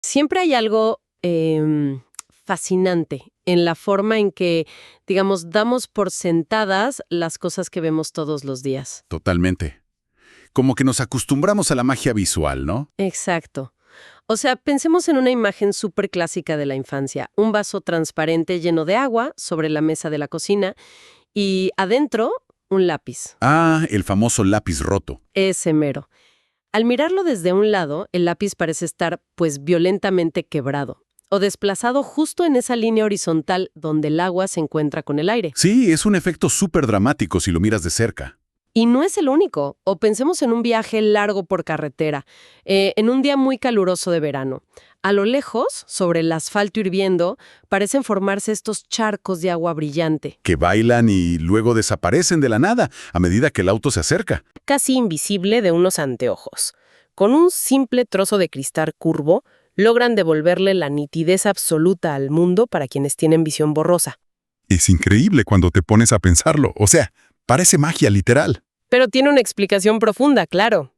Siempre hay algo fascinante en la forma en que, digamos, damos por sentadas las cosas que vemos todos los días. Totalmente. Como que nos acostumbramos a la magia visual, ¿no? Exacto. O sea, pensemos en una imagen súper clásica de la infancia. Un vaso transparente lleno de agua sobre la mesa de la cocina y adentro un lápiz. Ah, el famoso lápiz roto. Ese mero. Al mirarlo desde un lado, el lápiz parece estar, pues, violentamente quebrado o desplazado justo en esa línea horizontal donde el agua se encuentra con el aire. Sí, es un efecto súper dramático si lo miras de cerca. Y no es el único. O pensemos en un viaje largo por carretera, en un día muy caluroso de verano. A lo lejos, sobre el asfalto hirviendo, parecen formarse estos charcos de agua brillante. Que bailan y luego desaparecen de la nada a medida que el auto se acerca. Casi invisible de unos anteojos. Con un simple trozo de cristal curvo, logran devolverle la nitidez absoluta al mundo para quienes tienen visión borrosa. Es increíble cuando te pones a pensarlo. O sea, parece magia literal. Pero tiene una explicación profunda, claro.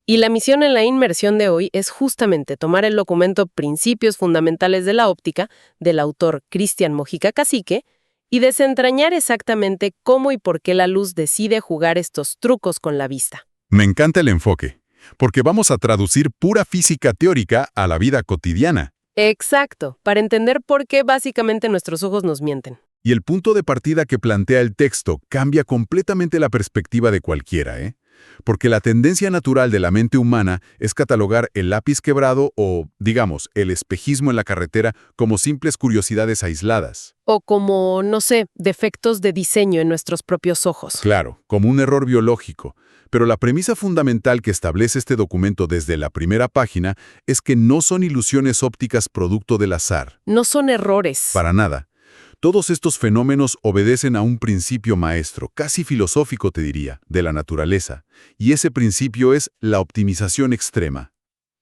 Y la misión en la inmersión de hoy es justamente tomar el documento Principios Fundamentales de la Óptica del autor Cristian Mojica Cacique y desentrañar exactamente cómo y por qué la luz decide jugar estos trucos con la vista. Me encanta el enfoque, porque vamos a traducir pura física teórica a la vida cotidiana. Exacto, para entender por qué básicamente nuestros ojos nos mienten. Y el punto de partida que plantea el texto cambia completamente la perspectiva de cualquiera, ¿eh? Porque la tendencia natural de la mente humana es catalogar el lápiz quebrado o, digamos, el espejismo en la carretera como simples curiosidades aisladas. O como, no sé, defectos de diseño en nuestros propios ojos. Claro, como un error biológico. Pero la premisa fundamental que establece este documento desde la primera página es que no son ilusiones ópticas producto del azar. No son errores. Para nada. Todos estos fenómenos obedecen a un principio maestro, casi filosófico te diría, de la naturaleza. Y ese principio es la optimización extrema.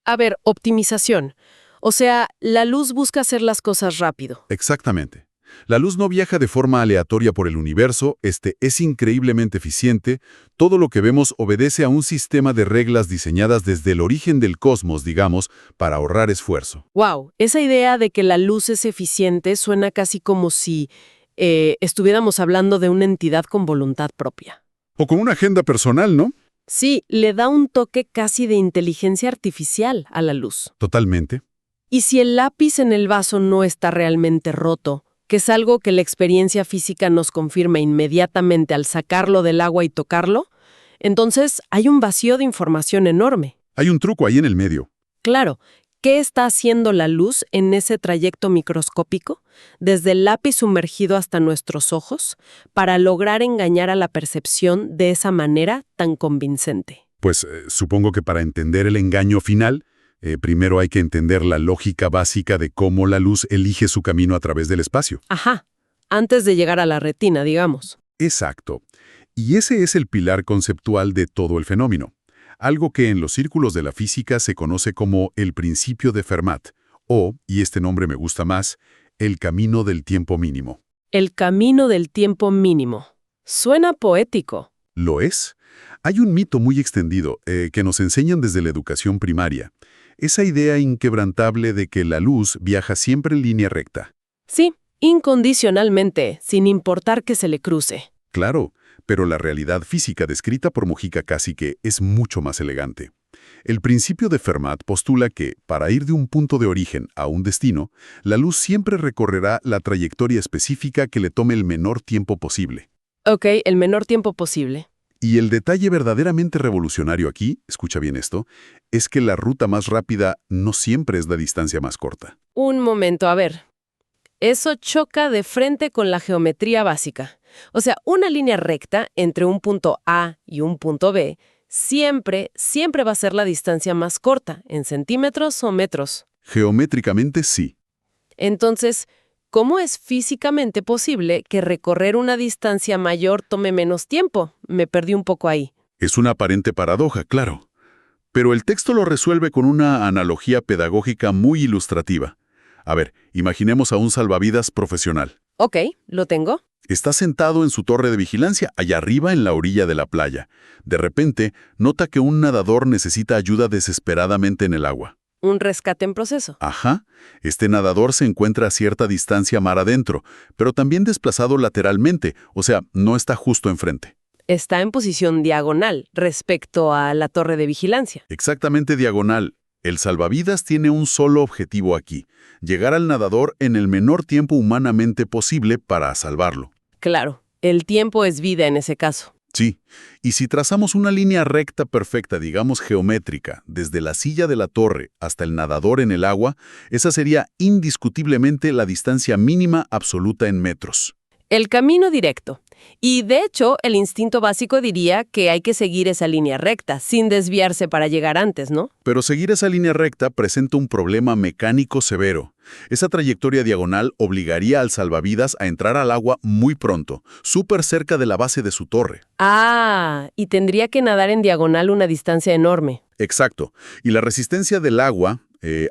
A ver, optimización. O sea, la luz busca hacer las cosas rápido. Exactamente. La luz no viaja de forma aleatoria por el universo, es increíblemente eficiente. Todo lo que vemos obedece a un sistema de reglas diseñadas desde el origen del cosmos, digamos, para ahorrar esfuerzo. Wow, esa idea de que la luz es eficiente suena casi como si estuviéramos hablando de una entidad con voluntad propia. O con una agenda personal, ¿no? Sí, le da un toque casi de inteligencia artificial a la luz. Totalmente. Y si el lápiz en el vaso no está realmente roto, que es algo que la experiencia física nos confirma inmediatamente al sacarlo del agua y tocarlo, entonces hay un vacío de información enorme. Hay un truco ahí en el medio. Claro, ¿qué está haciendo la luz en ese trayecto microscópico, desde el lápiz sumergido hasta nuestros ojos, para lograr engañar a la percepción de esa manera tan convincente? Pues supongo que para entender el engaño final, primero hay que entender la lógica básica de cómo la luz elige su camino a través del espacio. Ajá, antes de llegar a la retina, digamos. Exacto. Y ese es el pilar conceptual de todo el fenómeno. Algo que en los círculos de la física se conoce como el principio de Fermat, o, y este nombre me gusta más, el camino del tiempo mínimo. El camino del tiempo mínimo. Suena poético. ¿Lo es? Hay un mito muy extendido que nos enseñan desde la educación primaria. Esa idea inquebrantable de que la luz viaja siempre en línea recta. Sí, incondicionalmente, sin importar que se le cruce. Claro, pero la realidad física descrita por Mojica Cacique es mucho más elegante. El principio de Fermat postula que, para ir de un punto de origen a un destino, la luz siempre recorrerá la trayectoria específica que le tome el menor tiempo posible. Ok, el menor tiempo posible. Y el detalle verdaderamente revolucionario aquí, escucha bien esto, es que la ruta más rápida no siempre es la distancia más corta. Un momento, a ver. Eso choca de frente con la geometría básica. O sea, una línea recta entre un punto A y un punto B siempre va a ser la distancia más corta, en centímetros o metros. Geométricamente sí. Entonces, ¿cómo es físicamente posible que recorrer una distancia mayor tome menos tiempo? Me perdí un poco ahí. Es una aparente paradoja, claro. Pero el texto lo resuelve con una analogía pedagógica muy ilustrativa. A ver, imaginemos a un salvavidas profesional. Ok, lo tengo. Está sentado en su torre de vigilancia, allá arriba en la orilla de la playa. De repente, nota que un nadador necesita ayuda desesperadamente en el agua. un rescate en proceso. Ajá, este nadador se encuentra a cierta distancia mar adentro, pero también desplazado lateralmente, o sea, no está justo enfrente. Está en posición diagonal respecto a la torre de vigilancia. Exactamente diagonal. El salvavidas tiene un solo objetivo aquí, llegar al nadador en el menor tiempo humanamente posible para salvarlo. Claro, el tiempo es vida en ese caso. Sí, y si trazamos una línea recta perfecta, digamos geométrica, desde la silla de la torre hasta el nadador en el agua, esa sería indiscutiblemente la distancia mínima absoluta en metros. El camino directo. Y de hecho, el instinto básico diría que hay que seguir esa línea recta, sin desviarse para llegar antes, ¿no? Pero seguir esa línea recta presenta un problema mecánico severo. Esa trayectoria diagonal obligaría al salvavidas a entrar al agua muy pronto, súper cerca de la base de su torre. Ah, y tendría que nadar en diagonal una distancia enorme. Exacto. Y la resistencia del agua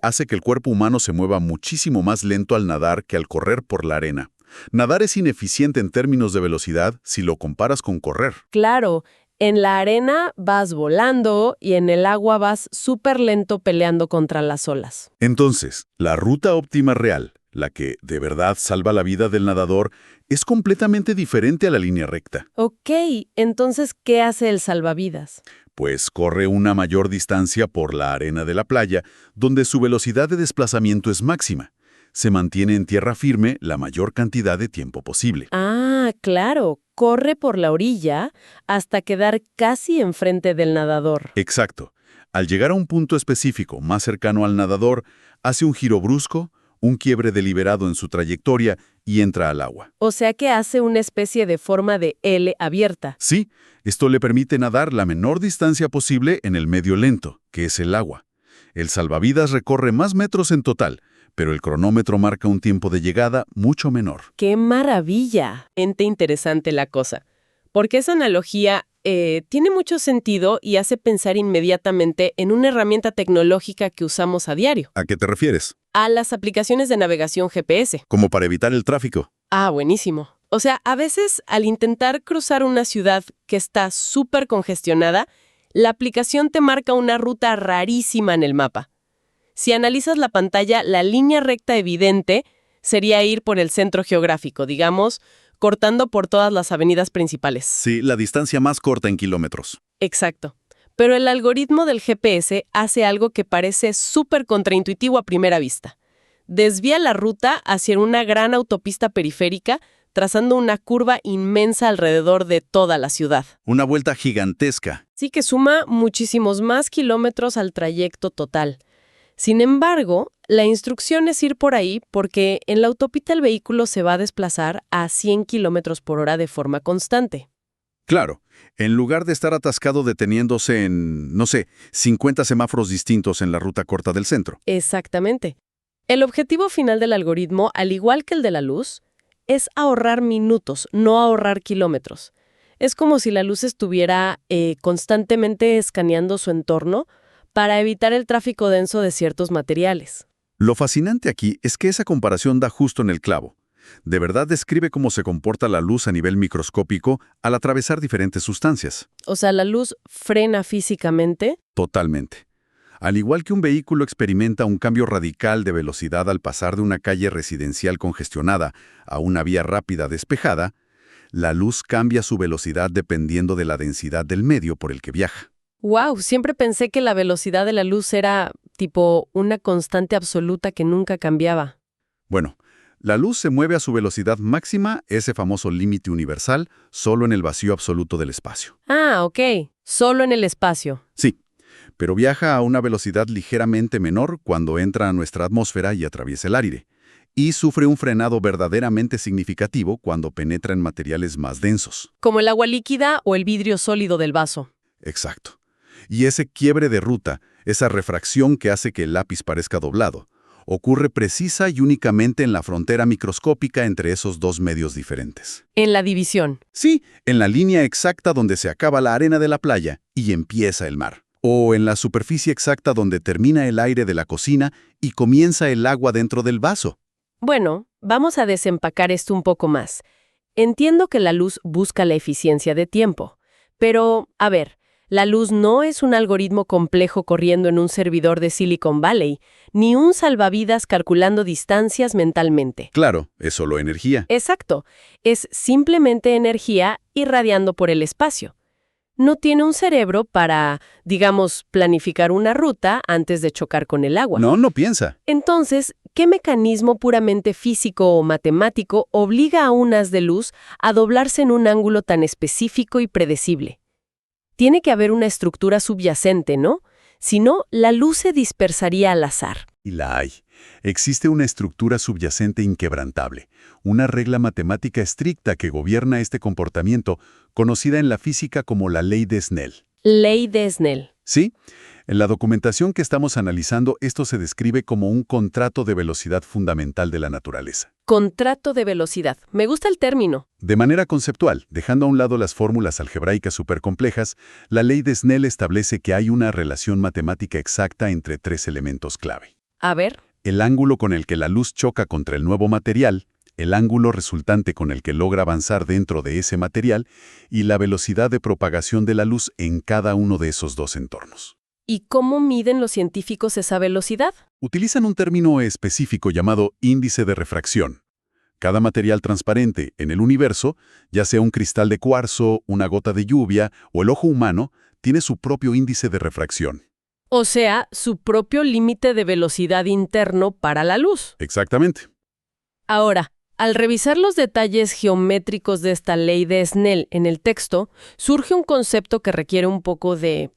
hace que el cuerpo humano se mueva muchísimo más lento al nadar que al correr por la arena. Nadar es ineficiente en términos de velocidad si lo comparas con correr. Claro, en la arena vas volando y en el agua vas súper lento peleando contra las olas. Entonces, la ruta óptima real, la que de verdad salva la vida del nadador, es completamente diferente a la línea recta. Ok, entonces, ¿qué hace el salvavidas? Pues corre una mayor distancia por la arena de la playa, donde su velocidad de desplazamiento es máxima. Se mantiene en tierra firme la mayor cantidad de tiempo posible. Ah, claro, corre por la orilla hasta quedar casi enfrente del nadador. Exacto. Al llegar a un punto específico más cercano al nadador, hace un giro brusco, un quiebre deliberado en su trayectoria y entra al agua. O sea que hace una especie de forma de L abierta. Sí, esto le permite nadar la menor distancia posible en el medio lento, que es el agua. El salvavidas recorre más metros en total, pero el cronómetro marca un tiempo de llegada mucho menor. ¡Qué maravilla! Interesante la cosa. Porque esa analogía tiene mucho sentido y hace pensar inmediatamente en una herramienta tecnológica que usamos a diario. ¿A qué te refieres? A las aplicaciones de navegación GPS. Como para evitar el tráfico. Ah, buenísimo. O sea, a veces al intentar cruzar una ciudad que está súper congestionada, la aplicación te marca una ruta rarísima en el mapa. Si analizas la pantalla, la línea recta evidente sería ir por el centro geográfico, digamos, cortando por todas las avenidas principales. Sí, la distancia más corta en kilómetros. Exacto. Pero el algoritmo del GPS hace algo que parece súper contraintuitivo a primera vista. Desvía la ruta hacia una gran autopista periférica, trazando una curva inmensa alrededor de toda la ciudad. Una vuelta gigantesca. Sí que suma muchísimos más kilómetros al trayecto total. Sin embargo, la instrucción es ir por ahí porque en la autopista el vehículo se va a desplazar a 100 kilómetros por hora de forma constante. Claro, en lugar de estar atascado deteniéndose en, no sé, 50 semáforos distintos en la ruta corta del centro. Exactamente. El objetivo final del algoritmo, al igual que el de la luz, es ahorrar minutos, no ahorrar kilómetros. Es como si la luz estuviera constantemente escaneando su entorno para evitar el tráfico denso de ciertos materiales. Lo fascinante aquí es que esa comparación da justo en el clavo. De verdad describe cómo se comporta la luz a nivel microscópico al atravesar diferentes sustancias. O sea, la luz frena físicamente. Totalmente. Al igual que un vehículo experimenta un cambio radical de velocidad al pasar de una calle residencial congestionada a una vía rápida despejada, la luz cambia su velocidad dependiendo de la densidad del medio por el que viaja. ¡Wow! Siempre pensé que la velocidad de la luz era, tipo, una constante absoluta que nunca cambiaba. Bueno, la luz se mueve a su velocidad máxima, ese famoso límite universal, solo en el vacío absoluto del espacio. Ah, ok. Solo en el espacio. Sí, pero viaja a una velocidad ligeramente menor cuando entra a nuestra atmósfera y atraviesa el aire, y sufre un frenado verdaderamente significativo cuando penetra en materiales más densos. Como el agua líquida o el vidrio sólido del vaso. Exacto. Y ese quiebre de ruta, esa refracción que hace que el lápiz parezca doblado, ocurre precisa y únicamente en la frontera microscópica entre esos dos medios diferentes. En la división. Sí, en la línea exacta donde se acaba la arena de la playa y empieza el mar. O en la superficie exacta donde termina el aire de la cocina y comienza el agua dentro del vaso. Bueno, vamos a desempacar esto un poco más. Entiendo que la luz busca la eficiencia de tiempo. Pero, a ver, La luz no es un algoritmo complejo corriendo en un servidor de Silicon Valley, ni un salvavidas calculando distancias mentalmente. Claro, es solo energía. Exacto, es simplemente energía irradiando por el espacio. No tiene un cerebro para, digamos, planificar una ruta antes de chocar con el agua. No piensa. Entonces, ¿qué mecanismo puramente físico o matemático obliga a un haz de luz a doblarse en un ángulo tan específico y predecible? Tiene que haber una estructura subyacente, ¿no? Si no, la luz se dispersaría al azar. Y la hay. Existe una estructura subyacente inquebrantable, una regla matemática estricta que gobierna este comportamiento, conocida en la física como la ley de Snell. Ley de Snell. Sí, en la documentación que estamos analizando, esto se describe como un contrato de velocidad fundamental de la naturaleza. Contrato de velocidad. Me gusta el término. De manera conceptual, dejando a un lado las fórmulas algebraicas supercomplejas, la ley de Snell establece que hay una relación matemática exacta entre tres elementos clave. A ver. El ángulo con el que la luz choca contra el nuevo material, el ángulo resultante con el que logra avanzar dentro de ese material y la velocidad de propagación de la luz en cada uno de esos dos entornos. ¿Y cómo miden los científicos esa velocidad? Utilizan un término específico llamado índice de refracción. Cada material transparente en el universo, ya sea un cristal de cuarzo, una gota de lluvia o el ojo humano, tiene su propio índice de refracción. O sea, su propio límite de velocidad interno para la luz. Exactamente. Ahora, al revisar los detalles geométricos de esta ley de Snell en el texto, surge un concepto que requiere un poco de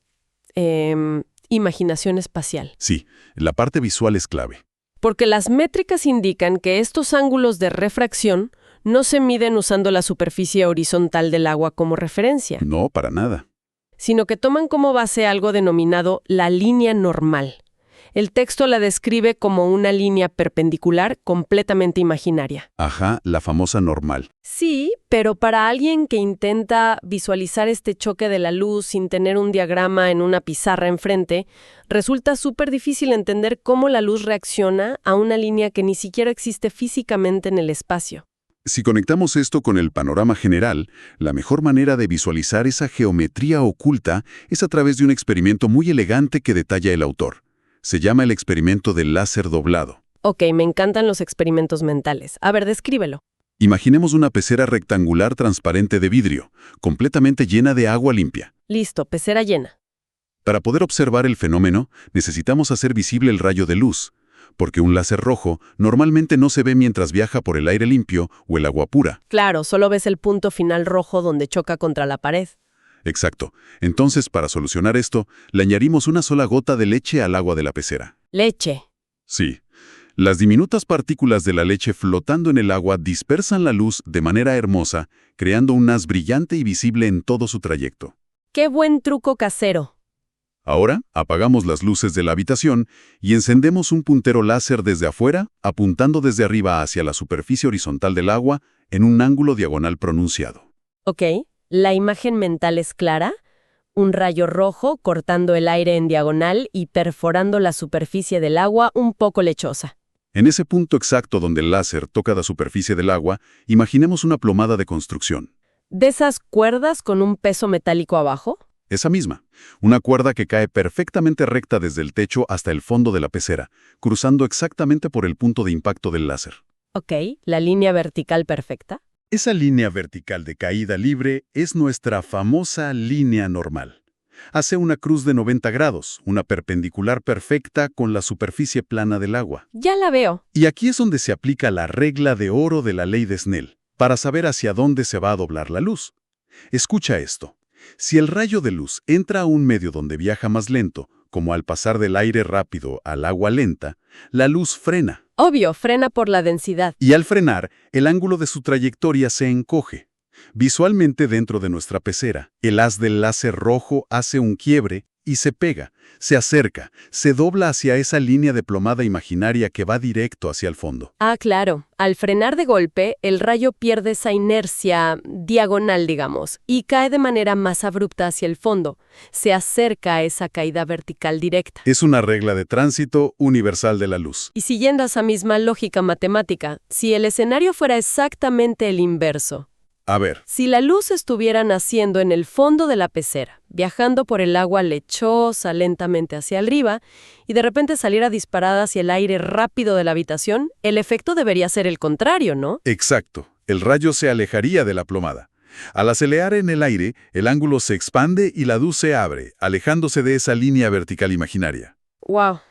imaginación espacial. Sí, la parte visual es clave. Porque las métricas indican que estos ángulos de refracción no se miden usando la superficie horizontal del agua como referencia, No, para nada. sino que toman como base algo denominado la línea normal. El texto la describe como una línea perpendicular completamente imaginaria. Ajá, la famosa normal. Sí, pero para alguien que intenta visualizar este choque de la luz sin tener un diagrama en una pizarra enfrente, resulta súper difícil entender cómo la luz reacciona a una línea que ni siquiera existe físicamente en el espacio. Si conectamos esto con el panorama general, la mejor manera de visualizar esa geometría oculta es a través de un experimento muy elegante que detalla el autor. Se llama el experimento del láser doblado. Ok, me encantan los experimentos mentales. A ver, descríbelo. Imaginemos una pecera rectangular transparente de vidrio, completamente llena de agua limpia. Listo, pecera llena. Para poder observar el fenómeno, necesitamos hacer visible el rayo de luz, porque un láser rojo normalmente no se ve mientras viaja por el aire limpio o el agua pura. Claro, solo ves el punto final rojo donde choca contra la pared. Exacto. Entonces, para solucionar esto, le añadimos una sola gota de leche al agua de la pecera. Leche. Sí. Las diminutas partículas de la leche flotando en el agua dispersan la luz de manera hermosa, creando un haz brillante y visible en todo su trayecto. ¡Qué buen truco casero! Ahora, apagamos las luces de la habitación y encendemos un puntero láser desde afuera, apuntando desde arriba hacia la superficie horizontal del agua en un ángulo diagonal pronunciado. Ok, la imagen mental es clara. Un rayo rojo cortando el aire en diagonal y perforando la superficie del agua un poco lechosa. En ese punto exacto donde el láser toca la superficie del agua, imaginemos una plomada de construcción. ¿De esas cuerdas con un peso metálico abajo? Esa misma, una cuerda que cae perfectamente recta desde el techo hasta el fondo de la pecera, cruzando exactamente por el punto de impacto del láser. Ok, la línea vertical perfecta. Esa línea vertical de caída libre es nuestra famosa línea normal. Hace una cruz de 90 grados, una perpendicular perfecta con la superficie plana del agua. Ya la veo. Y aquí es donde se aplica la regla de oro de la ley de Snell, para saber hacia dónde se va a doblar la luz. Escucha esto. Si el rayo de luz entra a un medio donde viaja más lento, como al pasar del aire rápido al agua lenta, la luz frena. Obvio, frena por la densidad. Y al frenar, el ángulo de su trayectoria se encoge. Visualmente dentro de nuestra pecera, el haz del láser rojo hace un quiebre y se pega, se acerca, se dobla hacia esa línea de plomada imaginaria que va directo hacia el fondo. Ah, claro. Al frenar de golpe, el rayo pierde esa inercia diagonal, digamos, y cae de manera más abrupta hacia el fondo. Se acerca a esa caída vertical directa. Es una regla de tránsito universal de la luz. Y siguiendo esa misma lógica matemática, si el escenario fuera exactamente el inverso, A ver, Si la luz estuviera naciendo en el fondo de la pecera, viajando por el agua lechosa lentamente hacia arriba, y de repente saliera disparada hacia el aire rápido de la habitación, el efecto debería ser el contrario, ¿no? exacto. El rayo se alejaría de la plomada. Al acelerar en el aire, el ángulo se expande y la luz se abre, alejándose de esa línea vertical imaginaria. ¡Wow!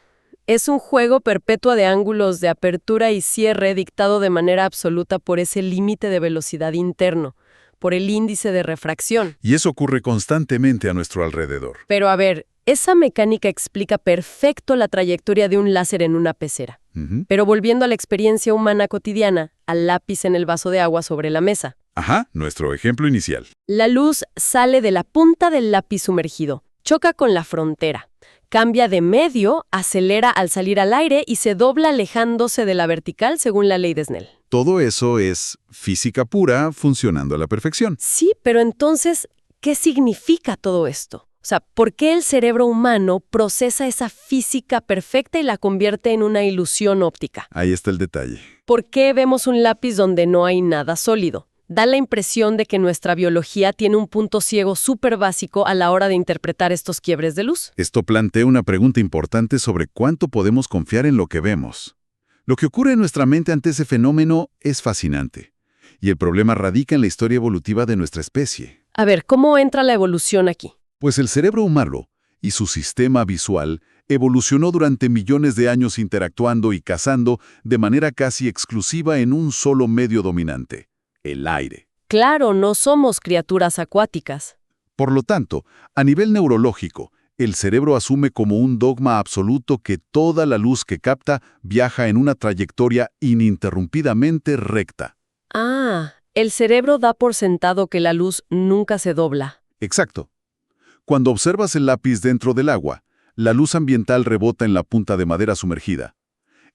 Es un juego perpetuo de ángulos de apertura y cierre dictado de manera absoluta por ese límite de velocidad interno, por el índice de refracción. Y eso ocurre constantemente a nuestro alrededor. Pero a ver, esa mecánica explica perfecto la trayectoria de un láser en una pecera. Ujú. Pero volviendo a la experiencia humana cotidiana, al lápiz en el vaso de agua sobre la mesa. Ajá, nuestro ejemplo inicial. La luz sale de la punta del lápiz sumergido, choca con la frontera, cambia de medio, acelera al salir al aire y se dobla alejándose de la vertical según la ley de Snell. Todo eso es física pura funcionando a la perfección. Sí, pero entonces, ¿qué significa todo esto? O sea, ¿por qué el cerebro humano procesa esa física perfecta y la convierte en una ilusión óptica? Ahí está el detalle. ¿Por qué vemos un lápiz donde no hay nada sólido? Da la impresión de que nuestra biología tiene un punto ciego súper básico a la hora de interpretar estos quiebres de luz. Esto plantea una pregunta importante sobre cuánto podemos confiar en lo que vemos. Lo que ocurre en nuestra mente ante ese fenómeno es fascinante. Y el problema radica en la historia evolutiva de nuestra especie. A ver, ¿cómo entra la evolución aquí? Pues el cerebro humano y su sistema visual evolucionó durante millones de años interactuando y cazando de manera casi exclusiva en un solo medio dominante, el aire. Claro, no somos criaturas acuáticas. Por lo tanto, a nivel neurológico, el cerebro asume como un dogma absoluto que toda la luz que capta viaja en una trayectoria ininterrumpidamente recta. Ah, el cerebro da por sentado que la luz nunca se dobla. Exacto. Cuando observas el lápiz dentro del agua, la luz ambiental rebota en la punta de madera sumergida.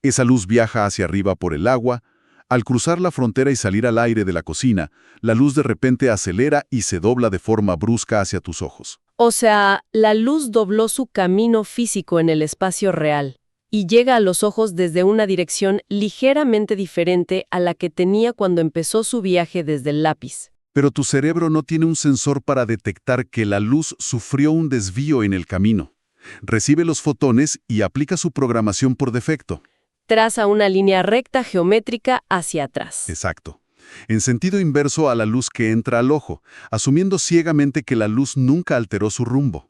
Esa luz viaja hacia arriba por el agua. Al cruzar la frontera y salir al aire de la cocina, la luz de repente acelera y se dobla de forma brusca hacia tus ojos. O sea, la luz dobló su camino físico en el espacio real y llega a los ojos desde una dirección ligeramente diferente a la que tenía cuando empezó su viaje desde el lápiz. Pero tu cerebro no tiene un sensor para detectar que la luz sufrió un desvío en el camino. Recibe los fotones y aplica su programación por defecto. Traza una línea recta geométrica hacia atrás. Exacto. En sentido inverso a la luz que entra al ojo, asumiendo ciegamente que la luz nunca alteró su rumbo.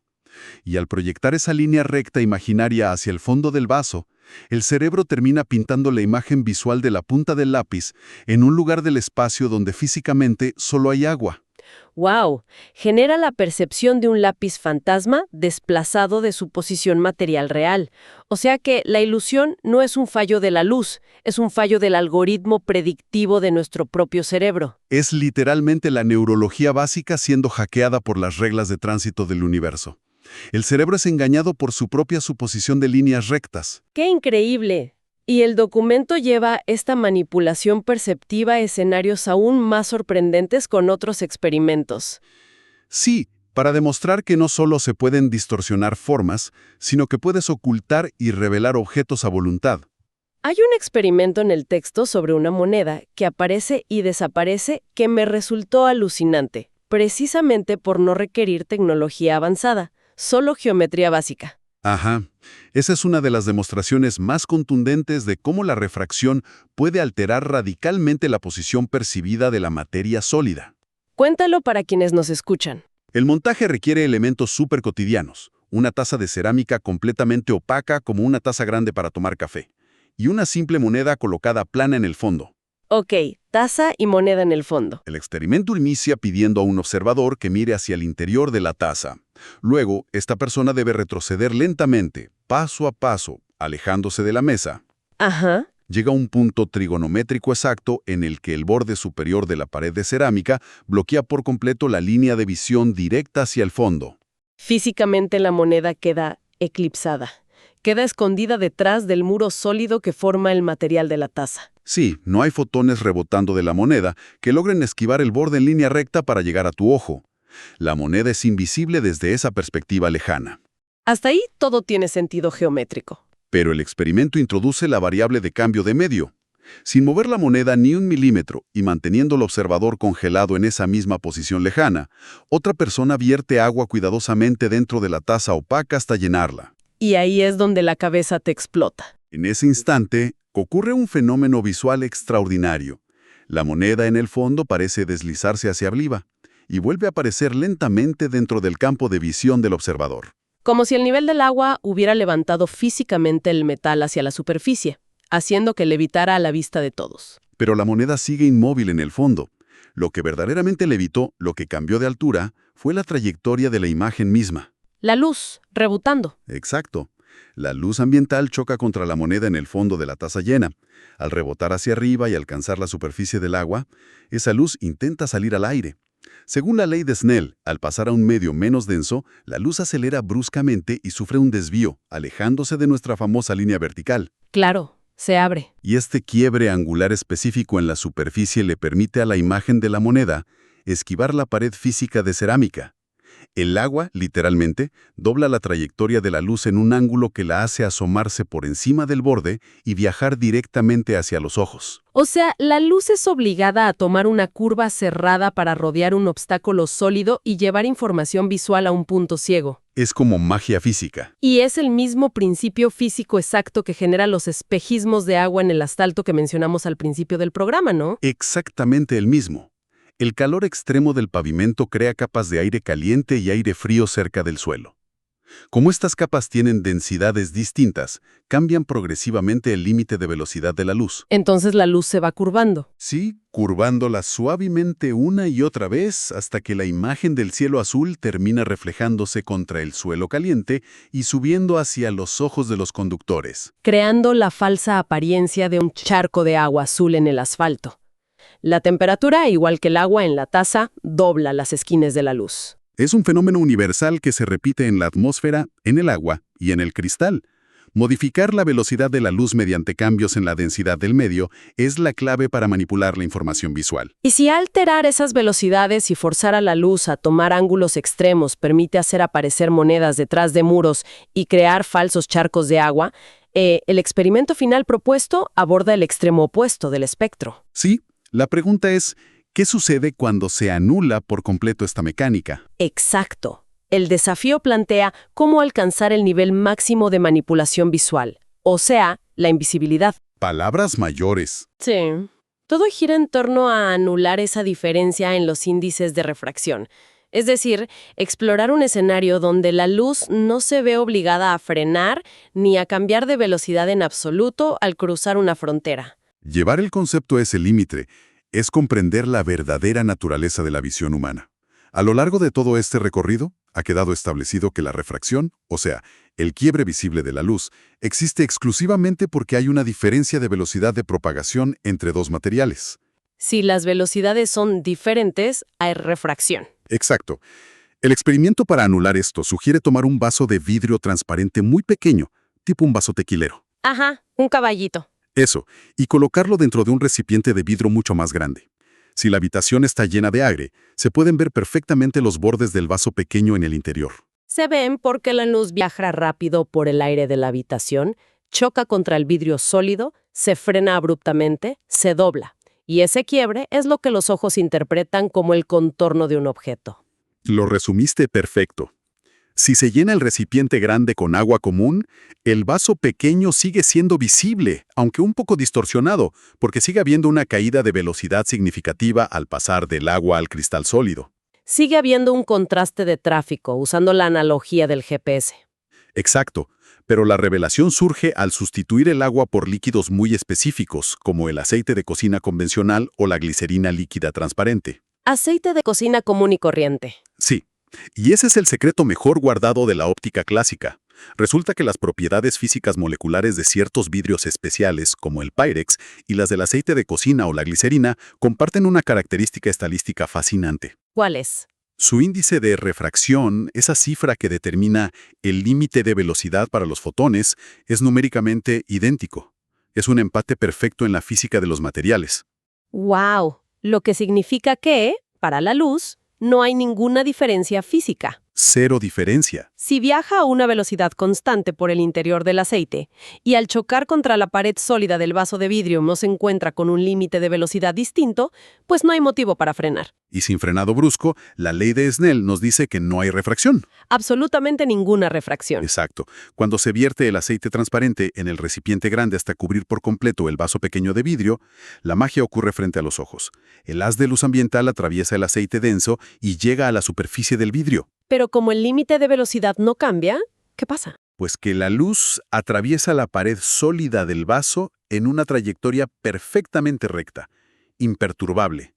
Y al proyectar esa línea recta imaginaria hacia el fondo del vaso, el cerebro termina pintando la imagen visual de la punta del lápiz en un lugar del espacio donde físicamente solo hay agua. ¡Wow! Genera la percepción de un lápiz fantasma desplazado de su posición material real. O sea que la ilusión no es un fallo de la luz, es un fallo del algoritmo predictivo de nuestro propio cerebro. Es literalmente la neurología básica siendo hackeada por las reglas de tránsito del universo. El cerebro es engañado por su propia suposición de líneas rectas. ¡Qué increíble! Y el documento lleva esta manipulación perceptiva a escenarios aún más sorprendentes con otros experimentos. Sí, para demostrar que no solo se pueden distorsionar formas, sino que puedes ocultar y revelar objetos a voluntad. Hay un experimento en el texto sobre una moneda que aparece y desaparece que me resultó alucinante, precisamente por no requerir tecnología avanzada, solo geometría básica. Ajá. Esa es una de las demostraciones más contundentes de cómo la refracción puede alterar radicalmente la posición percibida de la materia sólida. Cuéntalo para quienes nos escuchan. El montaje requiere elementos súper cotidianos, una taza de cerámica completamente opaca como una taza grande para tomar café, y una simple moneda colocada plana en el fondo. Ok, taza y moneda en el fondo. El experimento inicia pidiendo a un observador que mire hacia el interior de la taza. Luego, esta persona debe retroceder lentamente, paso a paso, alejándose de la mesa. Ajá. Llega a un punto trigonométrico exacto en el que el borde superior de la pared de cerámica bloquea por completo la línea de visión directa hacia el fondo. Físicamente la moneda queda eclipsada. Queda escondida detrás del muro sólido que forma el material de la taza. Sí, no hay fotones rebotando de la moneda que logren esquivar el borde en línea recta para llegar a tu ojo. La moneda es invisible desde esa perspectiva lejana. Hasta ahí todo tiene sentido geométrico. Pero el experimento introduce la variable de cambio de medio. Sin mover la moneda ni un milímetro y manteniendo el observador congelado en esa misma posición lejana, otra persona vierte agua cuidadosamente dentro de la taza opaca hasta llenarla. Y ahí es donde la cabeza te explota. En ese instante, ocurre un fenómeno visual extraordinario. La moneda en el fondo parece deslizarse hacia arriba y vuelve a aparecer lentamente dentro del campo de visión del observador. Como si el nivel del agua hubiera levantado físicamente el metal hacia la superficie, haciendo que levitara a la vista de todos. Pero la moneda sigue inmóvil en el fondo. Lo que verdaderamente levitó, lo que cambió de altura, fue la trayectoria de la imagen misma. La luz, rebotando. Exacto. La luz ambiental choca contra la moneda en el fondo de la taza llena. Al rebotar hacia arriba y alcanzar la superficie del agua, esa luz intenta salir al aire. Según la ley de Snell, al pasar a un medio menos denso, la luz acelera bruscamente y sufre un desvío, alejándose de nuestra famosa línea vertical. Claro, se abre. Y este quiebre angular específico en la superficie le permite a la imagen de la moneda esquivar la pared física de cerámica. El agua, literalmente, dobla la trayectoria de la luz en un ángulo que la hace asomarse por encima del borde y viajar directamente hacia los ojos. O sea, la luz es obligada a tomar una curva cerrada para rodear un obstáculo sólido y llevar información visual a un punto ciego. Es como magia física. Y es el mismo principio físico exacto que genera los espejismos de agua en el asfalto que mencionamos al principio del programa, ¿no? Exactamente el mismo. El calor extremo del pavimento crea capas de aire caliente y aire frío cerca del suelo. Como estas capas tienen densidades distintas, cambian progresivamente el límite de velocidad de la luz. Entonces la luz se va curvando. Sí, curvándola suavemente una y otra vez hasta que la imagen del cielo azul termina reflejándose contra el suelo caliente y subiendo hacia los ojos de los conductores. Creando la falsa apariencia de un charco de agua azul en el asfalto. La temperatura, igual que el agua en la taza, dobla las esquinas de la luz. Es un fenómeno universal que se repite en la atmósfera, en el agua y en el cristal. Modificar la velocidad de la luz mediante cambios en la densidad del medio es la clave para manipular la información visual. Y si alterar esas velocidades y forzar a la luz a tomar ángulos extremos permite hacer aparecer monedas detrás de muros y crear falsos charcos de agua, el experimento final propuesto aborda el extremo opuesto del espectro. Sí, la pregunta es, ¿qué sucede cuando se anula por completo esta mecánica? Exacto. El desafío plantea cómo alcanzar el nivel máximo de manipulación visual, o sea, la invisibilidad. Palabras mayores. Sí. Todo gira en torno a anular esa diferencia en los índices de refracción. Es decir, explorar un escenario donde la luz no se ve obligada a frenar ni a cambiar de velocidad en absoluto al cruzar una frontera. Llevar el concepto a ese límite es comprender la verdadera naturaleza de la visión humana. A lo largo de todo este recorrido, ha quedado establecido que la refracción, o sea, el quiebre visible de la luz, existe exclusivamente porque hay una diferencia de velocidad de propagación entre dos materiales. Si las velocidades son diferentes, hay refracción. Exacto. El experimento para anular esto sugiere tomar un vaso de vidrio transparente muy pequeño, tipo un vaso tequilero. Ajá, un caballito. Eso, y colocarlo dentro de un recipiente de vidrio mucho más grande. Si la habitación está llena de aire, se pueden ver perfectamente los bordes del vaso pequeño en el interior. Se ven porque la luz viaja rápido por el aire de la habitación, choca contra el vidrio sólido, se frena abruptamente, se dobla. Y ese quiebre es lo que los ojos interpretan como el contorno de un objeto. Lo resumiste perfecto. Si se llena el recipiente grande con agua común, el vaso pequeño sigue siendo visible, aunque un poco distorsionado, porque sigue habiendo una caída de velocidad significativa al pasar del agua al cristal sólido. Sigue habiendo un contraste de tráfico, usando la analogía del GPS. Exacto, pero la revelación surge al sustituir el agua por líquidos muy específicos, como el aceite de cocina convencional o la glicerina líquida transparente. Aceite de cocina común y corriente. Sí. Y ese es el secreto mejor guardado de la óptica clásica. Resulta que las propiedades físicas moleculares de ciertos vidrios especiales, como el Pyrex, y las del aceite de cocina o la glicerina, comparten una característica estadística fascinante. ¿Cuál es? Su índice de refracción, esa cifra que determina el límite de velocidad para los fotones, es numéricamente idéntico. Es un empate perfecto en la física de los materiales. ¡Wow! Lo que significa que, para la luz, no hay ninguna diferencia física. Cero diferencia. Si viaja a una velocidad constante por el interior del aceite y al chocar contra la pared sólida del vaso de vidrio no se encuentra con un límite de velocidad distinto, pues no hay motivo para frenar. Y sin frenado brusco, la ley de Snell nos dice que no hay refracción. Absolutamente ninguna refracción. Exacto. Cuando se vierte el aceite transparente en el recipiente grande hasta cubrir por completo el vaso pequeño de vidrio, la magia ocurre frente a los ojos. El haz de luz ambiental atraviesa el aceite denso y llega a la superficie del vidrio. Pero como el límite de velocidad no cambia, ¿qué pasa? Pues que la luz atraviesa la pared sólida del vaso en una trayectoria perfectamente recta, imperturbable,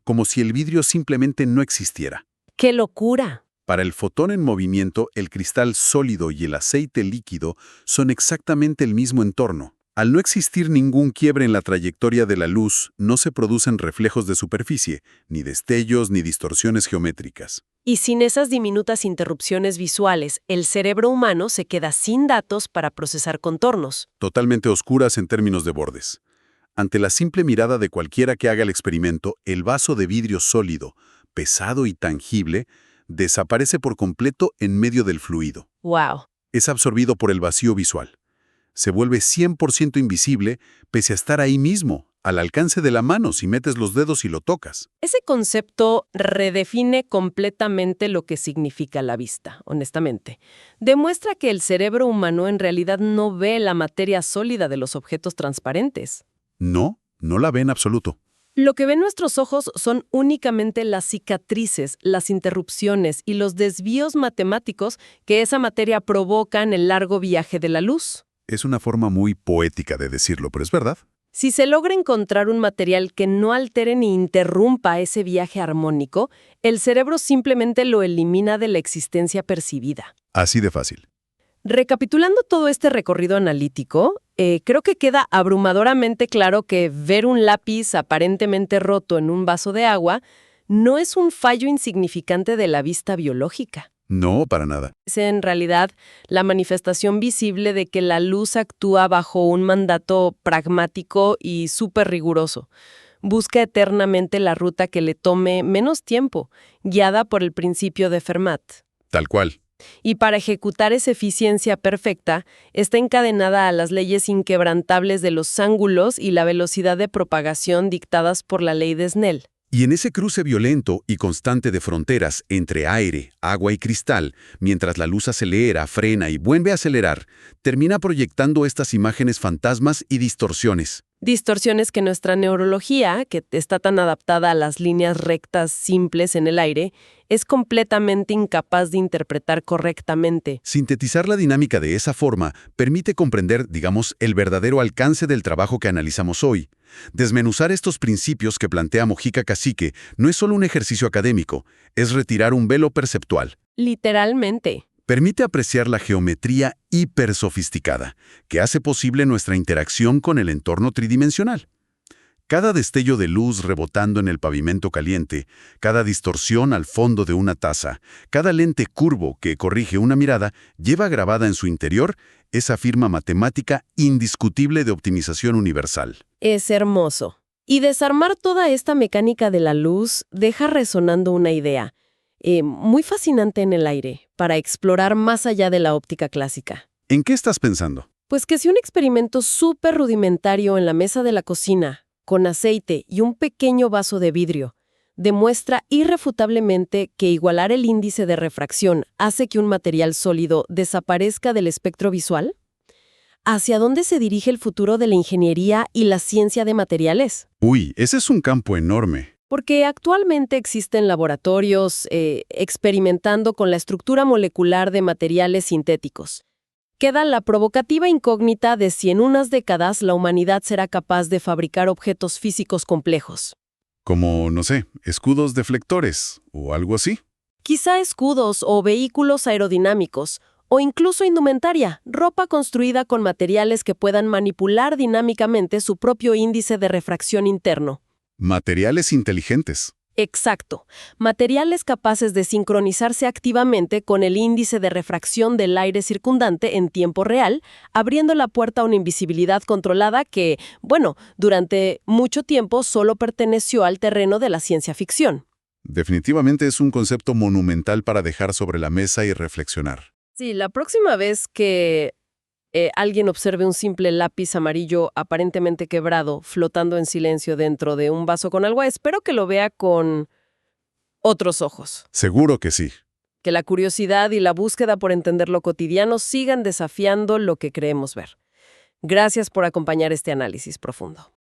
como si el vidrio simplemente no existiera. ¡Qué locura! Para el fotón en movimiento, el cristal sólido y el aceite líquido son exactamente el mismo entorno. Al no existir ningún quiebre en la trayectoria de la luz, no se producen reflejos de superficie, ni destellos ni distorsiones geométricas. Y sin esas diminutas interrupciones visuales, el cerebro humano se queda sin datos para procesar contornos. Totalmente oscuras en términos de bordes. Ante la simple mirada de cualquiera que haga el experimento, el vaso de vidrio sólido, pesado y tangible, desaparece por completo en medio del fluido. ¡Wow! Es absorbido por el vacío visual. Se vuelve 100% invisible, pese a estar ahí mismo, al alcance de la mano si metes los dedos y lo tocas. Ese concepto redefine completamente lo que significa la vista, honestamente. Demuestra que el cerebro humano en realidad no ve la materia sólida de los objetos transparentes. No, no la ve en absoluto. Lo que ven nuestros ojos son únicamente las cicatrices, las interrupciones y los desvíos matemáticos que esa materia provoca en el largo viaje de la luz. Es una forma muy poética de decirlo, pero es verdad. Si se logra encontrar un material que no altere ni interrumpa ese viaje armónico, el cerebro simplemente lo elimina de la existencia percibida. Así de fácil. Recapitulando todo este recorrido analítico, creo que queda abrumadoramente claro que ver un lápiz aparentemente roto en un vaso de agua no es un fallo insignificante de la vista biológica. No, para nada. Es en realidad la manifestación visible de que la luz actúa bajo un mandato pragmático y súper riguroso. Busca eternamente la ruta que le tome menos tiempo, guiada por el principio de Fermat. Tal cual. Y para ejecutar esa eficiencia perfecta, está encadenada a las leyes inquebrantables de los ángulos y la velocidad de propagación dictadas por la ley de Snell. Y en ese cruce violento y constante de fronteras entre aire, agua y cristal, mientras la luz acelera, frena y vuelve a acelerar, termina proyectando estas imágenes fantasmas y distorsiones. Distorsiones que nuestra neurología, que está tan adaptada a las líneas rectas simples en el aire, es completamente incapaz de interpretar correctamente. Sintetizar la dinámica de esa forma permite comprender, digamos, el verdadero alcance del trabajo que analizamos hoy. Desmenuzar estos principios que plantea Mojica Cacique no es solo un ejercicio académico, es retirar un velo perceptual. Literalmente. Permite apreciar la geometría hipersofisticada, que hace posible nuestra interacción con el entorno tridimensional. Cada destello de luz rebotando en el pavimento caliente, cada distorsión al fondo de una taza, cada lente curvo que corrige una mirada, lleva grabada en su interior esa firma matemática indiscutible de optimización universal. Es hermoso. Y desarmar toda esta mecánica de la luz deja resonando una idea, muy fascinante en el aire, para explorar más allá de la óptica clásica. ¿En qué estás pensando? Pues que si un experimento súper rudimentario en la mesa de la cocina, con aceite y un pequeño vaso de vidrio, demuestra irrefutablemente que igualar el índice de refracción hace que un material sólido desaparezca del espectro visual, ¿hacia dónde se dirige el futuro de la ingeniería y la ciencia de materiales? Uy, ese es un campo enorme. Porque actualmente existen laboratorios experimentando con la estructura molecular de materiales sintéticos. Queda la provocativa incógnita de si en unas décadas la humanidad será capaz de fabricar objetos físicos complejos. Como, no sé, escudos deflectores o algo así. Quizá escudos o vehículos aerodinámicos, o incluso indumentaria, ropa construida con materiales que puedan manipular dinámicamente su propio índice de refracción interno. Materiales inteligentes. Exacto. Materiales capaces de sincronizarse activamente con el índice de refracción del aire circundante en tiempo real, abriendo la puerta a una invisibilidad controlada que, durante mucho tiempo solo perteneció al terreno de la ciencia ficción. Definitivamente es un concepto monumental para dejar sobre la mesa y reflexionar. Sí, la próxima vez que alguien observe un simple lápiz amarillo aparentemente quebrado flotando en silencio dentro de un vaso con agua, espero que lo vea con otros ojos. Seguro que sí. Que la curiosidad y la búsqueda por entender lo cotidiano sigan desafiando lo que creemos ver. Gracias por acompañar este análisis profundo.